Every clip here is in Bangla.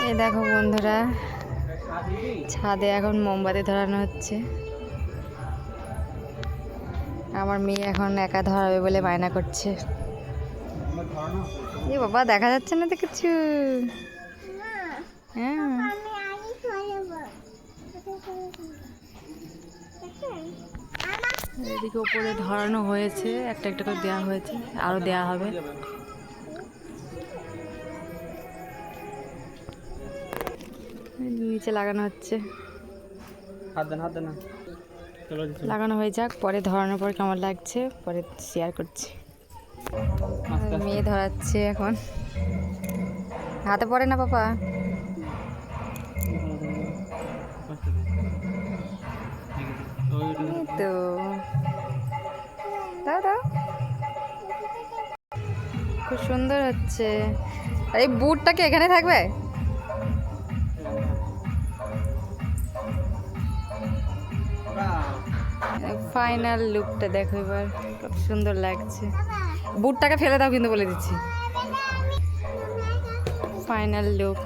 এই দেখো বন্ধুরা, ছাদে এখন মোমবাতি ধরানো হচ্ছে। আমার মেয়ে এখন একা ধরাবে বলে বায়না করছে। এ বাবা, দেখা যাচ্ছে না তো কিছু। হ্যাঁ, এদিকে ওপরে ধরানো হয়েছে, একটা একটা করে দেওয়া হয়েছে, আরো দেওয়া হবে। নিচে লাগানো হচ্ছে, লাগানো হয়ে যাক, পরে ধরানোর পর কেমন লাগছে পরে শেয়ার করছি। মেয়ে ধরাচ্ছে এখন, হাতে পড়ে না পাপা। তো দাও দাও, খুব সুন্দর হচ্ছে। আর এই বুটটা কি এখানে থাকবে? ফাইনাল লুকটা দেখো এবার, খুব সুন্দর লাগছে। বুটটাকে ফেলে দাও কিন্তু, বলে দিচ্ছি। ফাইনাল লুক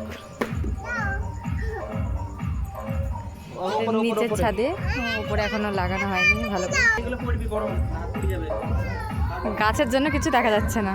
নিচের ছাদে, উপরে এখনো লাগানো হয়নি ভালো করে। গাছের জন্য কিছু দেখা যাচ্ছে না।